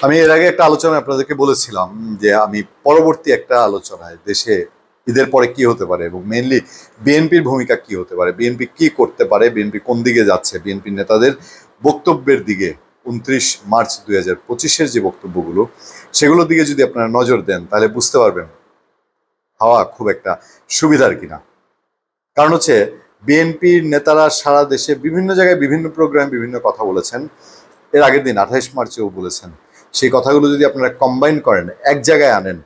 আমি এর আগে একটা আলোচনায় আপনাদেরকে বলেছিলাম যে আমি পরবর্তী একটা আলোচনায় দেশে ঈদের পরে কি হতে পারে এবং মেইনলি বিএনপির ভূমিকা কি হতে পারে, বিএনপি কি করতে পারে, বিএনপি কোন দিকে যাচ্ছে, বিএনপি নেতাদের বক্তব্যের দিকে 29 মার্চ 2025-এর যে বক্তব্যগুলো সেগুলোর দিকে যদি আপনারা নজর দেন তাহলে বুঝতে পারবেন হাওয়া খুব একটা সুবিধার কিনা। কারণ হচ্ছে বিএনপির নেতারা সারা দেশে বিভিন্ন জায়গায় বিভিন্ন প্রোগ্রাম বিভিন্ন কথা বলেছেন। এর আগের দিন 28 মার্চেও বলেছেন। সেই কথাগুলো যদি আপনারা কম্বাইন করেন, এক জায়গায় আনেন,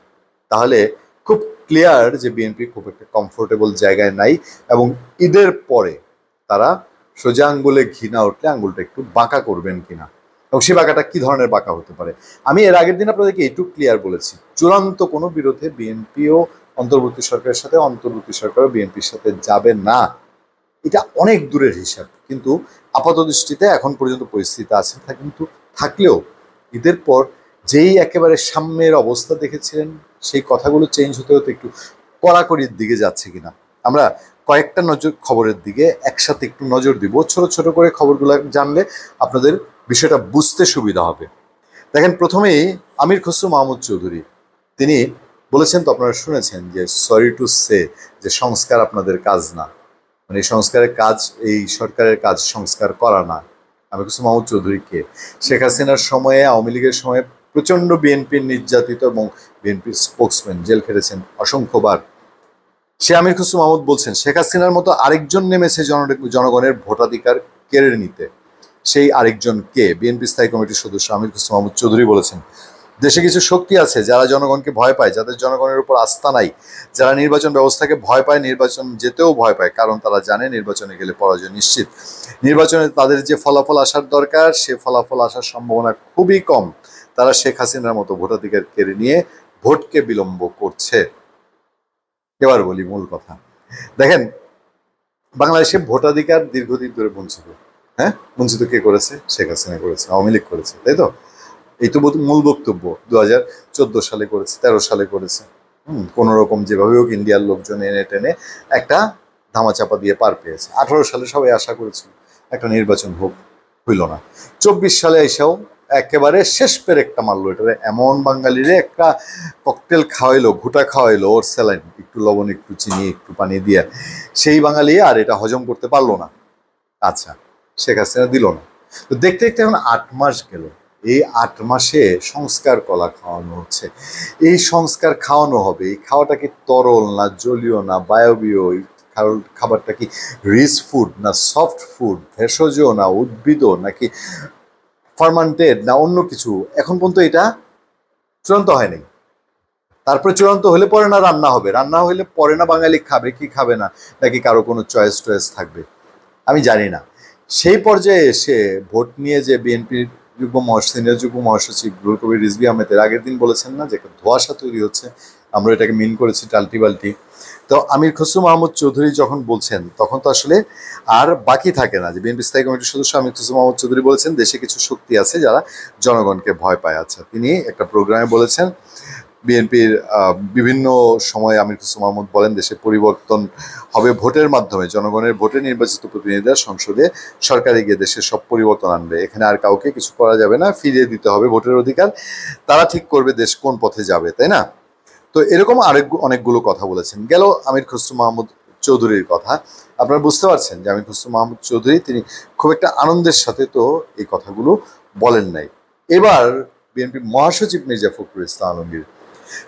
তাহলে খুব ক্লিয়ার যে বিএনপি খুব একটা কমফোর্টেবল জায়গায় নাই এবং ঈদের পরে তারা সোজা আঙ্গুলে ঘি না উঠলে আঙ্গুলটা একটু বাঁকা করবেন কিনা এবং সেই বাঁকাটা কি ধরনের বাঁকা হতে পারে। আমি এর আগের দিন আপনাদেরকে এইটুকু ক্লিয়ার বলেছি, চূড়ান্ত কোনো বিরোধে বিএনপিও অন্তর্বর্তী সরকারের সাথে, অন্তর্বর্তী সরকারও বিএনপির সাথে যাবে না। এটা অনেক দূরের হিসাব, কিন্তু আপাত দৃষ্টিতে এখন পর্যন্ত পরিস্থিতি আছে। কিন্তু থাকলেও ঈদের পর যেই একেবারে সাম্যের অবস্থা দেখেছিলেন সেই কথাগুলো চেঞ্জ হতে হতে একটু কড়াকড়ির দিকে যাচ্ছে কিনা। আমরা কয়েকটা খবরের দিকে একসাথে একটু নজর দিব, ছোট ছোট করে খবরগুলো জানলে আপনাদের বিষয়টা বুঝতে সুবিধা হবে। দেখেন, প্রথমেই আমির খসরু মাহমুদ চৌধুরী তিনি বলেছেন, তো আপনারা শুনেছেন যে সরি টু সে যে সংস্কার আপনাদের কাজ না, মানে এই সংস্কারের কাজ, এই সরকারের কাজ সংস্কার করা না। আমির খসরু মাহমুদ চৌধুরীকে শেখ হাসিনার সময়ে, আওয়ামী লীগের সময়ে প্রচণ্ড বিএনপির নির্যাতিত এবং বিএনপির স্পোক্সম্যান, জেল খেটেছেন অসংখ্যবার। সে আমির খসরু মাহমুদ বলছেন শেখ হাসিনার মতো আরেকজন নেমেছে জনগণের ভোটাধিকার কেড়ে নিতে। সেই আরেকজন কে? বিএনপি স্থায়ী কমিটির সদস্য আমির খসরু মাহমুদ চৌধুরী বলেছেন, দেশে কিছু শক্তি আছে যারা জনগণকে ভয় পায়, যাদের জনগণের উপর আস্থা নাই, যারা নির্বাচন ব্যবস্থাকে ভয় পায়, নির্বাচন যেতেও ভয় পায়, কারণ তারা জানে নির্বাচনে গেলে পরাজয় নিশ্চিত। নির্বাচনে তাদের যে ফলাফল আসার দরকার সে ফলাফল আসার সম্ভাবনা খুবই কম। তারা শেখ হাসিনার মতো ভোটাধিকার কেড়ে নিয়ে ভোটকে বিলম্ব করছে। এবার বলি মূল কথা। দেখেন, বাংলাদেশে ভোটাধিকার দীর্ঘদিন ধরে বঞ্চিত। হ্যাঁ, বঞ্চিত কে করেছে? শেখ হাসিনা করেছে, আওয়ামী লীগ করেছে, তাই তো? এই তো মূল বক্তব্য 2014 সালে করেছে, 13 সালে করেছে। কোনো রকম যেভাবে হোক ইন্ডিয়ার লোকজন এনে টেনে একটা ধামাচাপা দিয়ে পার পেয়েছে। 18 সালে সবাই আশা করেছিল একটা নির্বাচন হোক, হইল না। 24 সালে এসেও একেবারে শেষ পেরেকটা মারলো। এটা এমন বাঙালিরে একটা ককটেল খাওয়াইলো, ঘুটা খাওয়াইলো, ওর স্যালাইন, একটু লবণ, একটু চিনি, একটু পানি দিয়ে, সেই বাঙালি আর এটা হজম করতে পারলো না। আচ্ছা, শেখ হাসিনা দিল না। তো দেখতে দেখতে এখন 8 মাস গেল। এই 8 মাসে সংস্কার কলা খাওয়ানো হচ্ছে। এই সংস্কার খাওয়ানো হবে, এই খাওয়াটা কি তরল না জলীয় না বায়বীয়? এই খাবারটা কি রিচ ফুড না সফট ফুড, ভেষজ না উদ্ভিদ নাকি ফার্মান্টেড না অন্য কিছু? এখন পর্যন্ত এটা চূড়ান্ত হয়নি। তারপরে চূড়ান্ত হলে পরে না রান্না হবে, রান্না হলে পরে না বাঙালি খাবে কি খাবে না, নাকি কারো কোনো চয়েস থাকবে, আমি জানি না। সেই পর্যায়ে এসে ভোট নিয়ে যে বিএনপির সিনিয়র যুগ্ম মহাসচিব রুহুল কবির রিজভী আহমেদ এর আগের দিন বলেছেন না যে একটা ধোঁয়াশা তৈরি হচ্ছে, আমরা এটাকে মিন করেছি টাল্টি বাল্টি। তো আমির খসরু মাহমুদ চৌধুরী যখন বলছেন তখন তো আসলে আর বাকি থাকে না যে বিএনপি স্থায়ী কমিটির সদস্য আমির খসরু মাহমুদ চৌধুরী বলেছেন দেশে কিছু শক্তি আছে যারা জনগণকে ভয় পায়। আচ্ছা, তিনি একটা প্রোগ্রামে বলেছেন বিএনপির বিভিন্ন সময় আমির খসরু মাহমুদ বলেন দেশে পরিবর্তন হবে ভোটের মাধ্যমে, জনগণের ভোটে নির্বাচিত প্রতিনিধিরা সংসদে সরকারে গিয়ে দেশের সব পরিবর্তন আনবে, এখানে আর কাউকে কিছু করা যাবে না, ফিরিয়ে দিতে হবে ভোটের অধিকার, তারা ঠিক করবে দেশ কোন পথে যাবে, তাই না? তো এরকম অনেকগুলো কথা বলেছেন। গেল আমির খসরু মাহমুদ চৌধুরীর কথা। আপনারা বুঝতে পারছেন যে আমির খসরু মাহমুদ চৌধুরী তিনি খুব একটা আনন্দের সাথে তো এই কথাগুলো বলেন নাই। এবার বিএনপি মহাসচিব মির্জা ফখরুল ইসলাম আলমগীর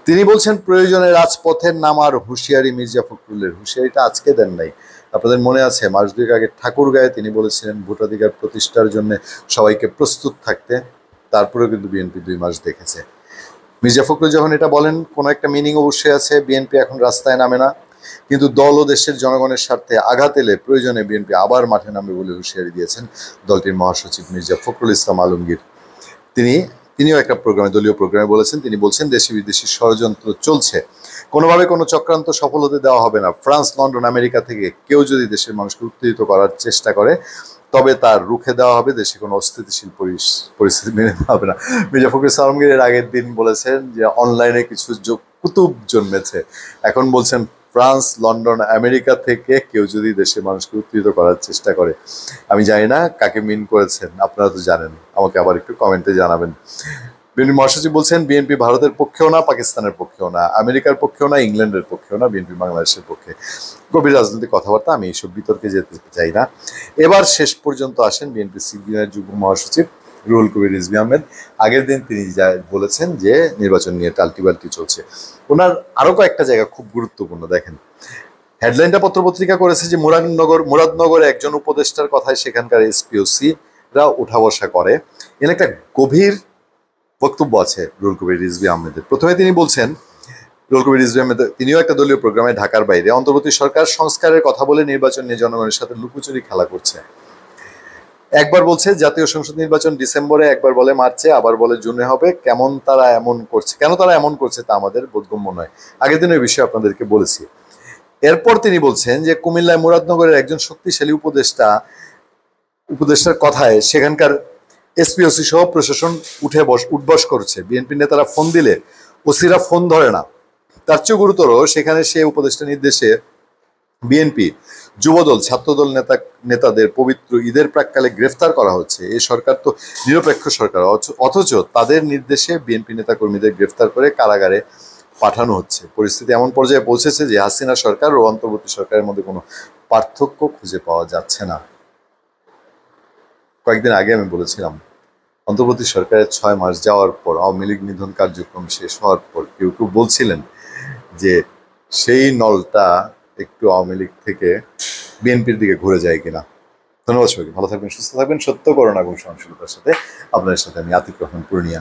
তিনি বলছেন প্রয়োজনে রাজপথের নামার হুঁশিয়ারি মির্জা ফখরুলের। হুঁশিয়ারিটা আজকে দেন নাই, আপনাদের মনে আছে মাস দুয়েক আগে ঠাকুরগাঁয়ে তিনি বলেছিলেন ভোটাধিকার প্রতিষ্ঠার জন্য সবাইকে প্রস্তুত থাকতে। তারপরেও কিন্তু বিএনপি 2 মাস দেখেছে। মির্জা ফখরুল যখন এটা বলেন কোনো একটা মিনিং অবশ্যই আছে। বিএনপি এখন রাস্তায় নামে না, কিন্তু দল ও দেশের জনগণের স্বার্থে আঘাত এলে প্রয়োজনে বিএনপি আবার মাঠে নামবে বলে হুঁশিয়ারি দিয়েছেন দলটির মহাসচিব মির্জা ফখরুল ইসলাম আলমগীর। তিনিও একটা প্রোগ্রামে, দলীয় প্রোগ্রামে বলেছেন, তিনি বলছেন দেশি বিদেশি ষড়যন্ত্র চলছে, কোনোভাবে কোনো চক্রান্ত সফল হতে দেওয়া হবে না। ফ্রান্স, লন্ডন, আমেরিকা থেকে কেউ যদি দেশের মানুষকে উত্তেজিত করার চেষ্টা করে তবে তার রুখে দেওয়া হবে, দেশে কোনো অস্থিতিশীল পরিস্থিতি মেনে নেওয়া হবে না। মির্জা ফখরুল ইসলাম আলমগীর এর আগের দিন বলেছেন যে অনলাইনে কিছু কুতুব জন্মেছে, এখন বলছেন ফ্রান্স, লন্ডন, আমেরিকা থেকে কেউ যদি দেশের মানুষকে উত্তেজিত করার চেষ্টা করে। আমি জানি না কাকে মিন করেছেন, আপনারা তো জানেন, আমাকে আবার একটু কমেন্টে জানাবেন। বিএনপি মহাসচিব বলছেন বিএনপি ভারতের পক্ষেও না, পাকিস্তানের পক্ষেও না, আমেরিকার পক্ষেও না, ইংল্যান্ডের পক্ষেও না, বিএনপি বাংলাদেশের পক্ষে। গভীর রাজনৈতিক কথাবার্তা, আমি এইসব বিতর্কে যেতে চাই না। এবার শেষ পর্যন্ত আসেন বিএনপি সিনিয়র যুগ্ম মহাসচিব রুহুল কবির রিজভী আহমেদ। আগের দিন তিনি যা বলেছেন যে নির্বাচন নিয়ে টালটিবাল্টি চলছে। ওনার আরো কয়েকটা জায়গা খুব গুরুত্বপূর্ণ, দেখেন। হেডলাইনটা পত্রপত্রিকা করেছে যে মুরাদনগরে একজন উপদেষ্টার কথায় সেখানকার এসপিওসি রা উঠা বসা করে। এর একটা গভীর বক্তব্য আছে রুহুল কবির রিজভী আহমেদের। প্রথমে তিনি বলছেন, রুহুল কবির রিজভী আহমেদ তিনিও একটা দলীয় প্রোগ্রামে ঢাকার বাইরে অন্তর্বর্তী সরকার সংস্কারের কথা বলে নির্বাচন নিয়ে জনগণের সাথে লুকোচুরি খেলা করছে। একবার বলছে জাতীয় সংসদ নির্বাচন ডিসেম্বরে, একবার বলে মার্চে, আবার বলে জুনে হবে। কেন তারা এমন করছে তা আমাদের বোধগম্য নয়। আগের দিন এই বিষয়ে আপনাদেরকে বলেছি। এরপর তিনি বলছেন যে কুমিল্লায় মুরাদনগরের একজন শক্তিশালী উপদেষ্টার কথায় সেখানকার এসপিওসি সহ প্রশাসন উঠবস করছে। বিএনপি নেতারা ফোন দিলে ওসিরা ফোন ধরে না। তার চেয়ে গুরুতর, সেখানে সে উপদেষ্টা নির্দেশে বিএনপি, যুবদল, ছাত্রদল নেতাদের পবিত্র ঈদের প্রাক্কালে গ্রেফতার করা হচ্ছে। এই সরকার তো নিরপেক্ষ সরকার, অথচ তাদের নির্দেশে বিএনপি নেতাকর্মীদের গ্রেফতার করে কারাগারে পাঠানো হচ্ছে। পরিস্থিতি এমন পর্যায়ে পৌঁছেছে যে হাসিনা সরকার ও অন্তর্বর্তী সরকারের মধ্যে কোনো পার্থক্য খুঁজে পাওয়া যাচ্ছে না। কয়েকদিন আগে আমি বলেছিলাম, অন্তর্বর্তী সরকারের 6 মাস যাওয়ার পর, আওয়ামী লীগ নিধন কার্যক্রম শেষ হওয়ার পর কেউ কেউ বলছিলেন যে সেই নলটা একটু আওয়ামী লীগ থেকে বিএনপির দিকে ঘুরে যায় কিনা। ধন্যবাদ সবাইকে, ভালো থাকবেন, সুস্থ থাকবেন। সত্য, করোনা এবং সহনশীলতার সাথে আপনাদের সাথে আমি আতিক রহমান পূর্ণিয়া।